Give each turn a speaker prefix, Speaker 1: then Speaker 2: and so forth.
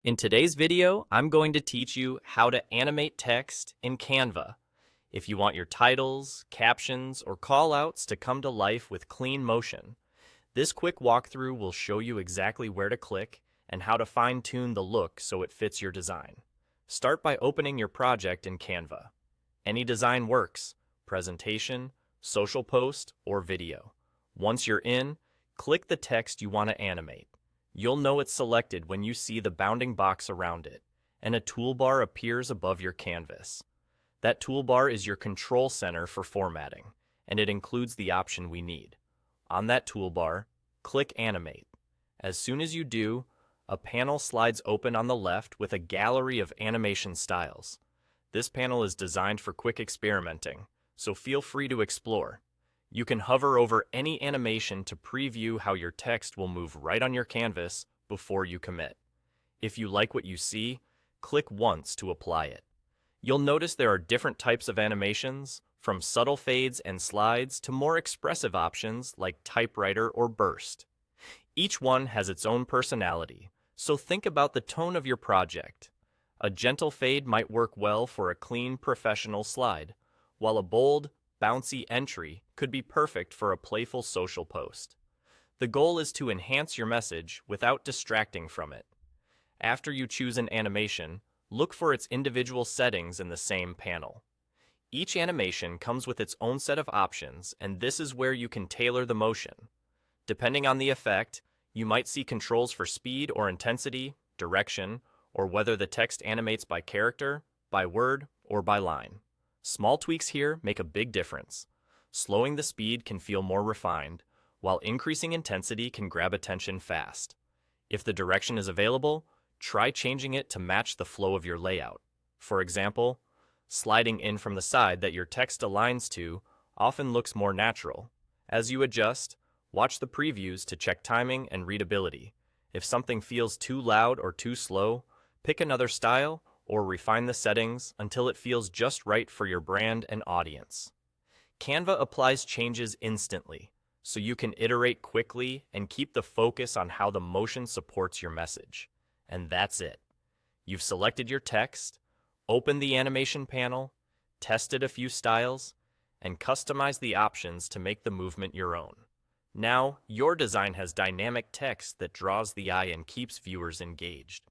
Speaker 1: In today's video, I'm going to teach you how to animate text in Canva. If you want your titles, captions, or callouts to come to life with clean motion, this quick walkthrough will show you exactly where to click and how to fine-tune the look so it fits your design. Start by opening your project in Canva. Any design works: presentation, social post, or video. Once you're in, click the text you want to animate. You'll know it's selected when you see the bounding box around it, and a toolbar appears above your canvas. That toolbar is your control center for formatting, and it includes the option we need. On that toolbar, click Animate. As soon as you do, a panel slides open on the left with a gallery of animation styles. This panel is designed for quick experimenting, so feel free to explore. You can hover over any animation to preview how your text will move right on your canvas before you commit. If you like what you see, click once to apply it. You'll notice there are different types of animations, from subtle fades and slides to more expressive options like typewriter or burst. Each one has its own personality, so think about the tone of your project. A gentle fade might work well for a clean, professional slide, while a bold, bouncy entry could be perfect for a playful social post. The goal is to enhance your message without distracting from it. After you choose an animation, look for its individual settings in the same panel. Each animation comes with its own set of options, and this is where you can tailor the motion. Depending on the effect, you might see controls for speed or intensity, direction, or whether the text animates by character, by word, or by line. Small tweaks here make a big difference. Slowing the speed can feel more refined, while increasing intensity can grab attention fast. If the direction is available, try changing it to match the flow of your layout. For example, sliding in from the side that your text aligns to often looks more natural. As you adjust, watch the previews to check timing and readability. If something feels too loud or too slow, pick another style or refine the settings until it feels just right for your brand and audience. Canva applies changes instantly, so you can iterate quickly and keep the focus on how the motion supports your message. And that's it. You've selected your text, opened the animation panel, tested a few styles, and customized the options to make the movement your own. Now, your design has dynamic text that draws the eye and keeps viewers engaged.